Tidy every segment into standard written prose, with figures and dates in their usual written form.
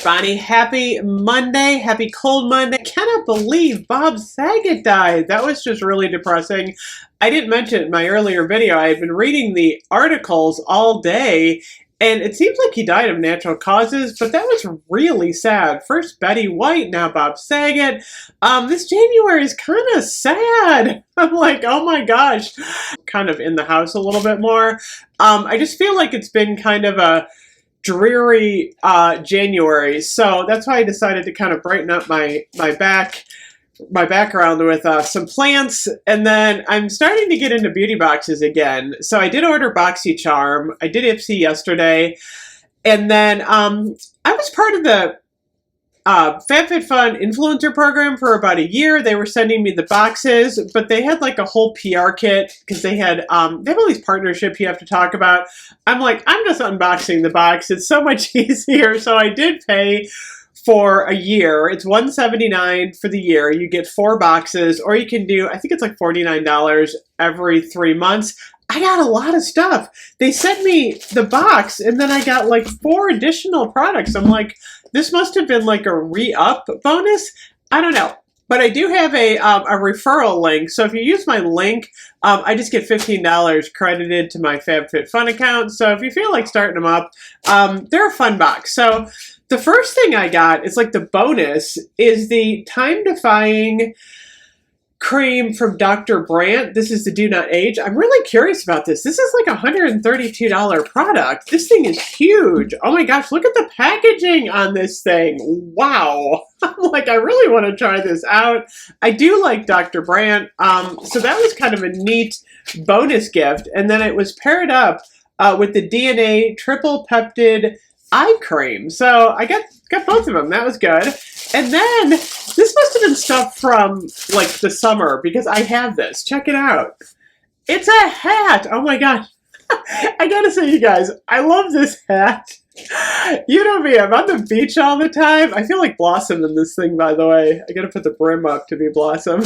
Bonnie. Happy Monday. Happy cold Monday. I cannot believe Bob Saget died. That was just really depressing. I didn't mention it in my earlier video. I had been reading the articles all day, and it seems like he died of natural causes, but that was really sad. First Betty White, now Bob Saget. This January is kind of sad. I'm like, oh my gosh. Kind of in the house a little bit more. I just feel like it's been kind of a dreary January, so that's why I decided to kind of brighten up my background with some plants. And then I'm starting to get into beauty boxes again. So I did order BoxyCharm. I did Ipsy yesterday, and then I was part of the FabFitFun influencer program for about a year. They were sending me the boxes, but they had like a whole PR kit because they have all these partnerships you have to talk about. I'm like, I'm just unboxing the box. It's so much easier. So I did pay for a year. It's $179 for the year. You get 4 boxes, or you can do, I think it's like $49 every 3 months. I got a lot of stuff. They sent me the box, and then I got like 4 additional products. I'm like, this must have been like a re-up bonus. I don't know. But I do have a referral link. So if you use my link, I just get $15 credited to my FabFitFun account. So if you feel like starting them up, they're a fun box. So the first thing I got is like the bonus is the time-defying cream from Dr. Brandt. This is the Do Not Age. I'm really curious about this. This is like a $132 product. This thing is huge. Oh my gosh, look at the packaging on this thing. Wow. I'm like, I really want to try this out. I do like Dr. Brandt. So that was kind of a neat bonus gift. And then it was paired up with the DNA triple peptide eye cream. So I got both of them. That was good. And then this must have been stuff from like the summer because I have this. Check it out. It's a hat. Oh my gosh. I gotta say, you guys, I love this hat. You know me, I'm on the beach all the time. I feel like Blossom in this thing, by the way. I gotta put the brim up to be Blossom.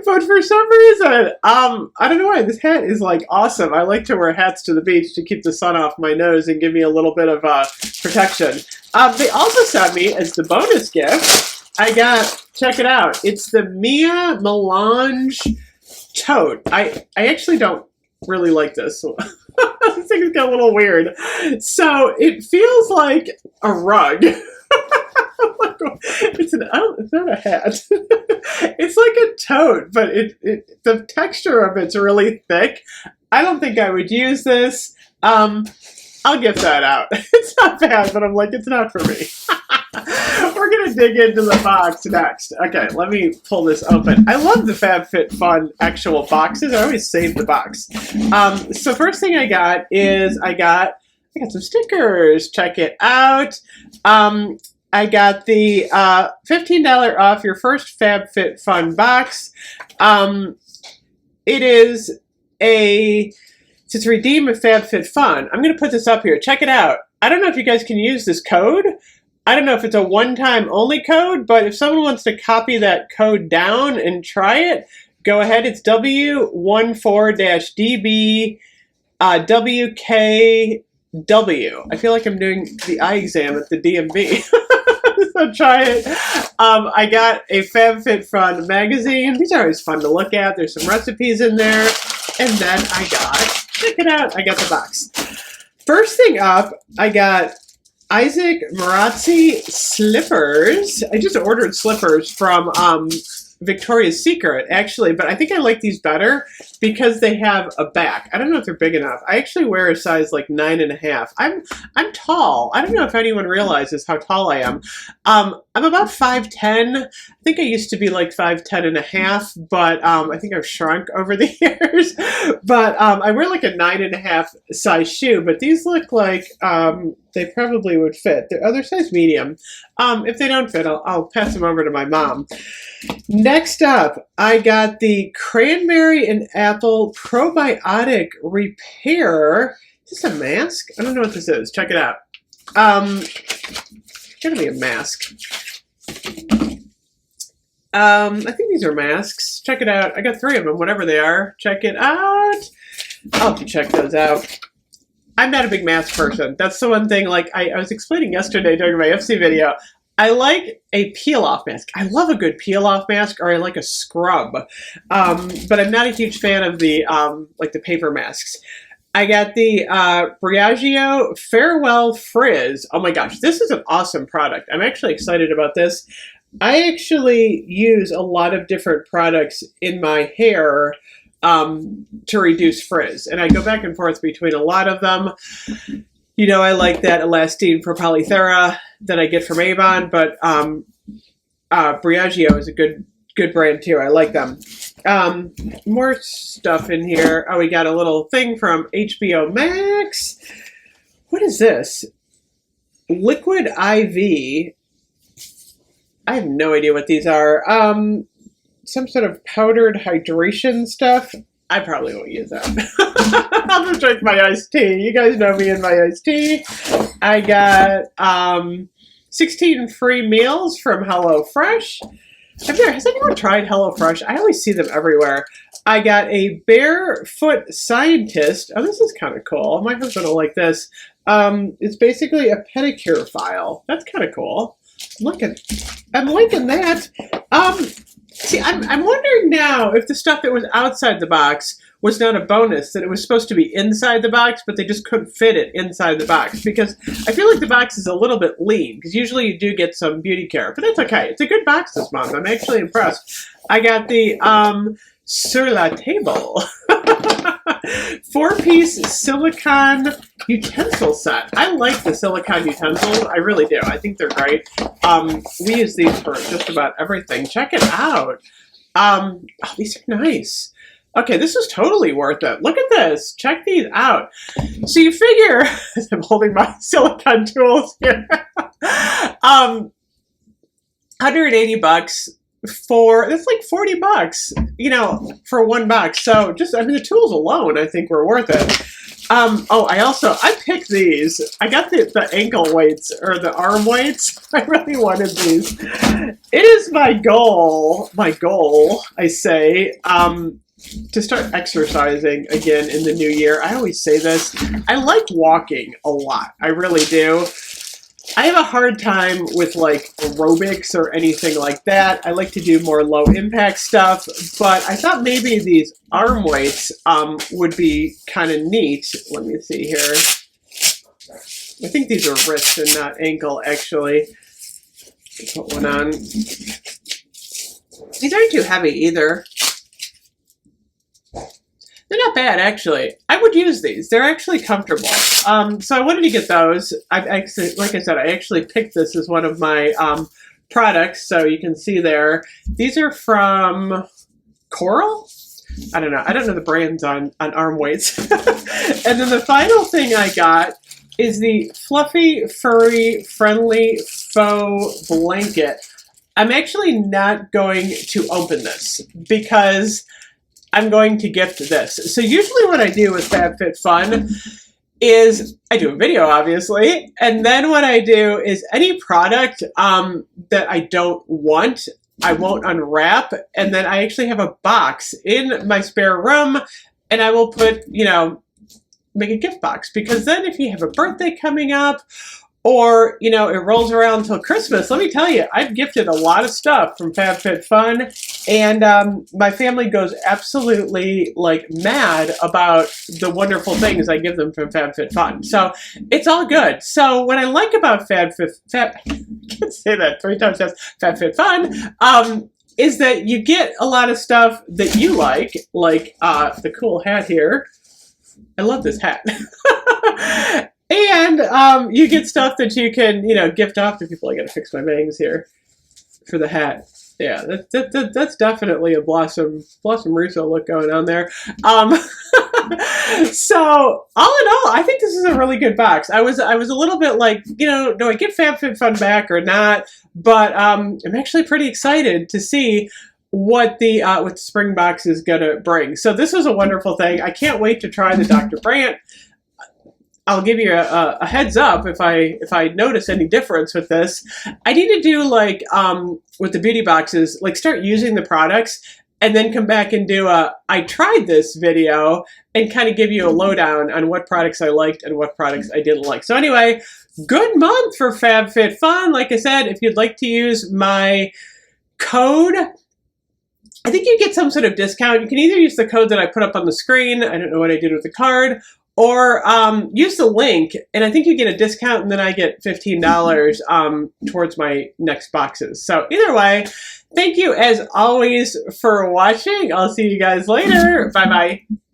But for some reason, I don't know why, this hat is like awesome. I like to wear hats to the beach to keep the sun off my nose and give me a little bit of protection. They also sent me, as the bonus gift, I got, check it out, it's the Melange Tote. I actually don't really like this. This thing's got a little weird. So it feels like a rug. It's not a hat. It's like a tote, but the texture of it's really thick. I don't think I would use this. I'll gift that out. It's not bad, but I'm like, it's not for me. We're gonna dig into the box next. Okay, let me pull this open. I love the FabFitFun actual boxes. I always save the box. So first thing I got is I got some stickers. Check it out. I got the $15 off your first FabFitFun box. It is to redeem a FabFitFun. I'm going to put this up here. Check it out. I don't know if you guys can use this code. I don't know if it's a one-time only code, but if someone wants to copy that code down and try it, go ahead. It's W14-DB WKW. I feel like I'm doing the eye exam at the DMV. So try it. I got a FabFitFun magazine. These are always fun to look at. There's some recipes in there. And then I got, check it out, I got the box. First thing up, I got Marazzi Slippers. I just ordered slippers from Victoria's Secret, actually, but I think I like these better because they have a back. I don't know if they're big enough. I actually wear a size like 9.5. I'm tall. I don't know if anyone realizes how tall I am. I'm about 5'10". I think I used to be like 5'10.5", but I think I've shrunk over the years. But I wear like a 9.5 size shoe, but these look like they probably would fit. They're other size medium. If they don't fit, I'll pass them over to my mom. Next up, I got the Cranberry and Apple Probiotic Repair. Is this a mask? I don't know what this is. Check it out. It's gonna be a mask. I think these are masks. Check it out. I got 3 of them, whatever they are. Check it out. I'll have to check those out. I'm not a big mask person. That's the one thing, like I was explaining yesterday during my FC video. I like a peel-off mask. I love a good peel-off mask, or I like a scrub. But I'm not a huge fan of the like the paper masks. I got the Briagio Farewell Frizz. Oh my gosh, this is an awesome product. I'm actually excited about this. I actually use a lot of different products in my hair to reduce frizz. And I go back and forth between a lot of them. You know, I like that Elastine for Polythera that I get from Avon, but Briagio is a good brand too. I like them. More stuff in here. Oh, we got a little thing from HBO Max. What is this? Liquid IV. I have no idea what these are. Some sort of powdered hydration stuff. I probably won't use that. I'll just drink my iced tea. You guys know me and my iced tea. I got 16 free meals from HelloFresh. Has anyone tried HelloFresh? I always see them everywhere. I got a Barefoot Scientist. Oh, this is kind of cool. My husband will like this. It's basically a pedicure file. That's kind of cool. I'm liking that. See, I'm wondering now if the stuff that was outside the box was not a bonus, that it was supposed to be inside the box, but they just couldn't fit it inside the box, because I feel like the box is a little bit lean, because usually you do get some beauty care, but that's okay. It's a good box this month. I'm actually impressed. I got the Sur la Table 4-piece silicone utensil set. I like the silicone utensils. I really do. I think they're great. We use these for just about everything. Check it out. Oh, these are nice. Okay, this is totally worth it. Look at this. Check these out. So you figure, as I'm holding my silicone tools here, 180 bucks for, that's like 40 bucks, you know, for one box. So just, I mean, the tools alone, I think were worth it. Oh, I picked these. I got the ankle weights, or the arm weights. I really wanted these. It is my goal, I say, to start exercising again in the new year. I always say this. I like walking a lot. I really do. I have a hard time with like aerobics or anything like that. I like to do more low impact stuff, but I thought maybe these arm weights would be kind of neat. Let me see here. I think these are wrist and not ankle, actually. Put one on. These aren't too heavy either. They're not bad, actually. I would use these. They're actually comfortable. So I wanted to get those. Like I said, I actually picked this as one of my products, so you can see there. These are from Coral? I don't know. I don't know the brands on arm weights. And then the final thing I got is the Fluffy, Furry, Friendly Faux Blanket. I'm actually not going to open this because I'm going to gift this. So usually what I do with FabFitFun is I do a video, obviously, and then what I do is any product that I don't want, I won't unwrap, and then I actually have a box in my spare room, and I will put, you know, make a gift box, because then if you have a birthday coming up, or, you know, it rolls around till Christmas, let me tell you, I've gifted a lot of stuff from FabFitFun, and my family goes absolutely, like, mad about the wonderful things I give them from FabFitFun. So, it's all good. So, what I like about I can't say that 3 times fast, FabFitFun, is that you get a lot of stuff that you like the cool hat here. I love this hat. And you get stuff that you can, you know, gift off to people. I gotta fix my bangs here for the hat. Yeah, that's definitely a Blossom Russo look going on there. So all in all, I think this is a really good box. I was a little bit like, you know, do I get FabFitFun back or not? But I'm actually pretty excited to see what the spring box is gonna bring. So this was a wonderful thing. I can't wait to try the Dr. Brandt. I'll give you a heads up if I notice any difference with this. I need to do like with the beauty boxes, like start using the products and then come back and do a I tried this video and kind of give you a lowdown on what products I liked and what products I didn't like. So anyway, good month for FabFitFun. Like I said, if you'd like to use my code, I think you get some sort of discount. You can either use the code that I put up on the screen. I don't know what I did with the card. Or use the link, and I think you get a discount, and then I get $15 towards my next boxes. So either way, thank you as always for watching. I'll see you guys later. Bye-bye.